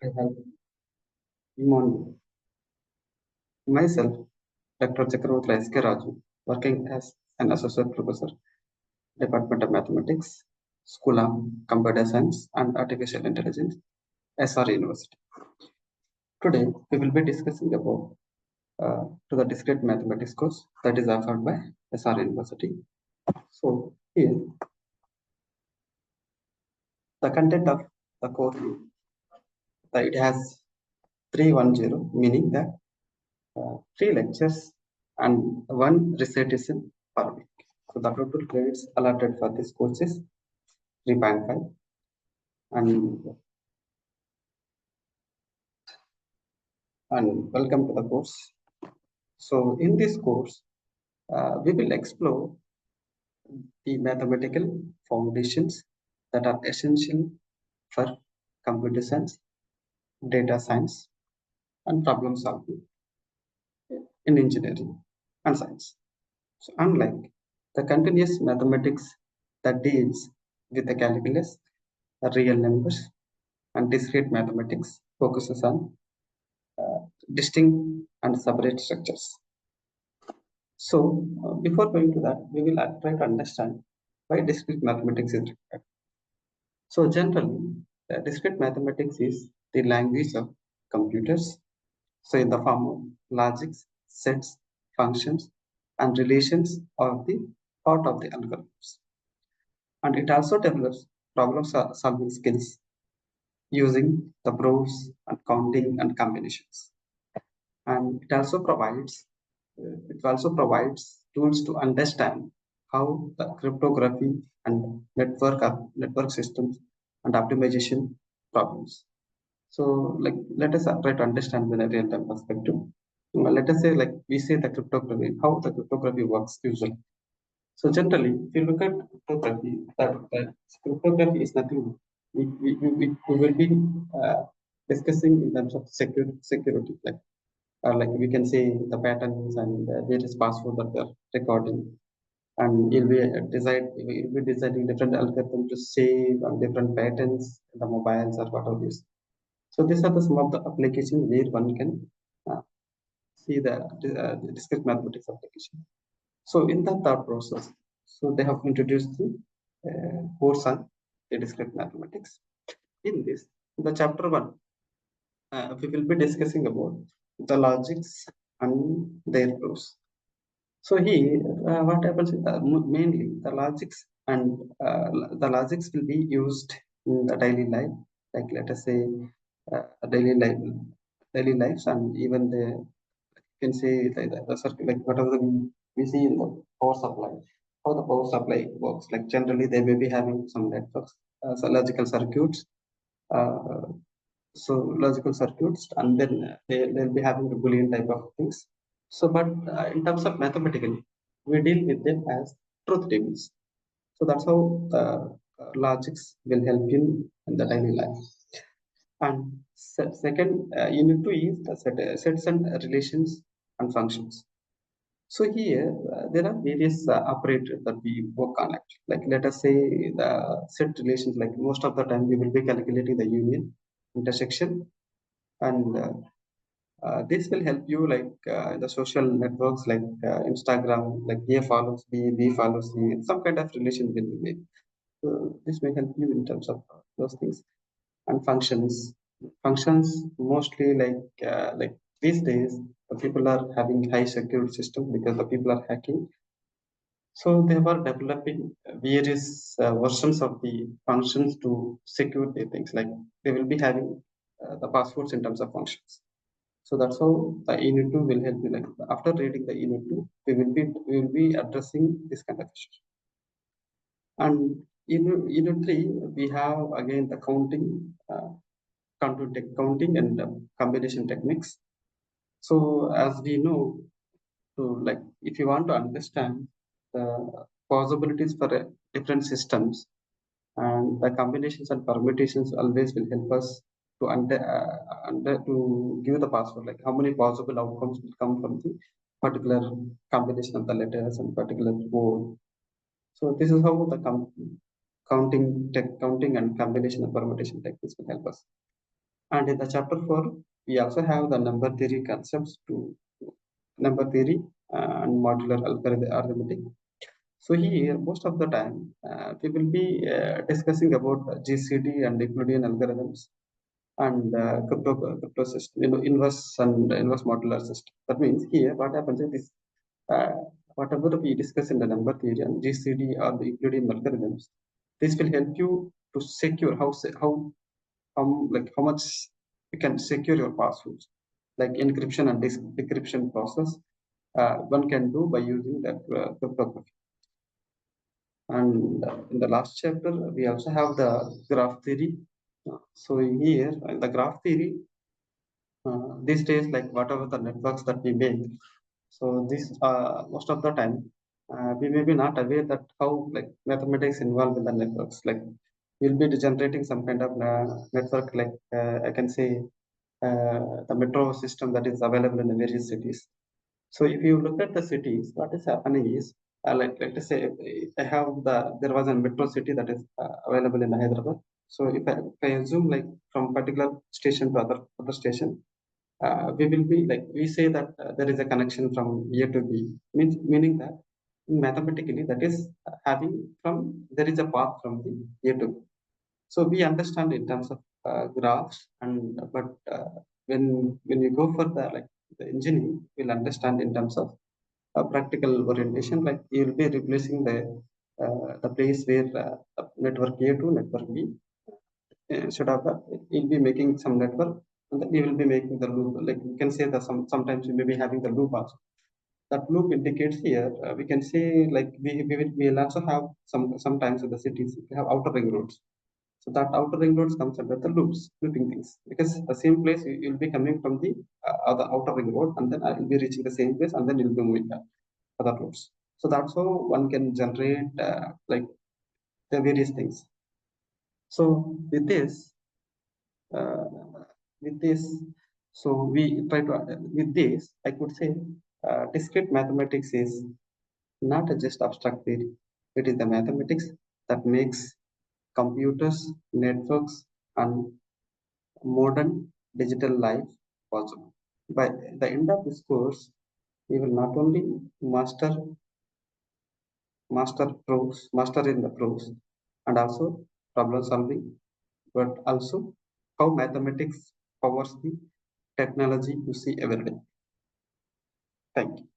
I have Imon myself, Dr. Chakravarti S. K. Raju, working as an associate professor, Department of Mathematics, School of Computer Science and Artificial Intelligence, SR University. Today, we will be discussing about to the discrete mathematics course that is offered by SR University. So here, the content of the course, it has 310, meaning that 3 lectures and 1 recitation per week. So the total credits allotted for this course is 3.5. And welcome to the course. So in this course, we will explore the mathematical foundations that are essential for computer science, data science, and problem solving in engineering and science. So unlike the continuous mathematics that deals with the calculus, the real numbers, and discrete mathematics focuses on distinct and separate structures. So before going to that, we will try to understand why discrete mathematics is required. So generally, discrete mathematics is the language of computers. So in the form of logics, sets, functions, and relations are the part of the algorithms. And it also develops problem-solving skills using the proofs and counting and combinations. And it also provides tools to understand how the cryptography and network systems and optimization problems. So like let us try to understand in a real-time perspective. Let us say like we say the cryptography, how the cryptography works usually. So generally, if you look at cryptography, that cryptography is nothing. We will be discussing in terms of security, like we can say the patterns and various password that we are recording, and you'll be designing different algorithms to save on different patterns in the mobiles or whatever it is. So these are some of the applications where one can uh, see the discrete mathematics application. So in the thought process, so they have introduced the course on the discrete mathematics. In this, the chapter 1, we will be discussing about the logics and their proofs. So here, what happens is mainly the logics and the logics will be used in the daily life, like let us say daily lives, and even you can say the circuit, like whatever we see in the power supply, how the power supply works. Like generally, they may be having some networks, so uh, logical circuits, and then they'll be having the Boolean type of things. So, but in terms of mathematically, we deal with them as truth tables. So that's how the logics will help you in the daily life. And second, unit 2 is the sets and relations and functions. So here there are various operators that we work on. Actually. Like let us say the set relations. Like most of the time, we will be calculating the union, intersection, and this will help you like the social networks like Instagram, like A follows B, B follows C, some kind of relation will be made. So this may help you in terms of those things. And functions mostly like these days the people are having high security system because the people are hacking. So they were developing various versions of the functions to secure the things. Like they will be having the passwords in terms of functions. So that's how the unit 2 will help you. Like after reading the unit 2, we will be addressing this kind of issues. And in unit 3, we have again the counting and combination techniques. So as we know, so like if you want to understand the possibilities for different systems, and the combinations and permutations always will help us to to give the password, like how many possible outcomes will come from the particular combination of the letters and particular word. So this is how the counting and combination and permutation techniques will help us. And in the chapter 4, we also have the number theory concepts to number theory and modular arithmetic. So here, most of the time, we will be discussing about GCD and Euclidean algorithms and crypto system, inverse and inverse modular system. That means here, what happens is this: uh, whatever we discuss in the number theory and GCD or the Euclidean algorithms, this will help you to secure how much you can secure your passwords, like encryption and decryption process. One can do by using that cryptography. And in the last chapter, we also have the graph theory. So here, in the graph theory, these days, like whatever the networks that we make, so this most of the time, we may be not aware that how like mathematics involved in the networks. Like we'll be generating some kind of network, like I can say the metro system that is available in the various cities. So if you look at the cities, what is happening is, like let us say, there was a metro city that is available in Hyderabad. So if I assume like from particular station to other station, we will be like we say that there is a connection from A to B, meaning that mathematically that is having from there is a path from the A to B. So we understand in terms of graphs, and but when you go for the engineering, we'll understand in terms of practical orientation. Like you will be replacing the place where network A to network B. Instead of that, you'll be making some network, and then you will be making the loop. Like you can say that sometimes you may be having the loop also. That loop indicates here. We can say like we'll also have sometimes in the cities we have outer ring roads. So that outer ring roads comes under the looping things, because the same place you'll be coming from the other outer ring road, and then I will be reaching the same place, and then you'll be moving back other roads. So that's how one can generate like the various things. So uh, with this, so we try to with this, I could say discrete mathematics is not just abstract theory. It is the mathematics that makes computers, networks, and modern digital life possible. By the end of this course, we will not only master master in the proofs and also problem solving, but also how mathematics powers the technology you see every day. Thank you.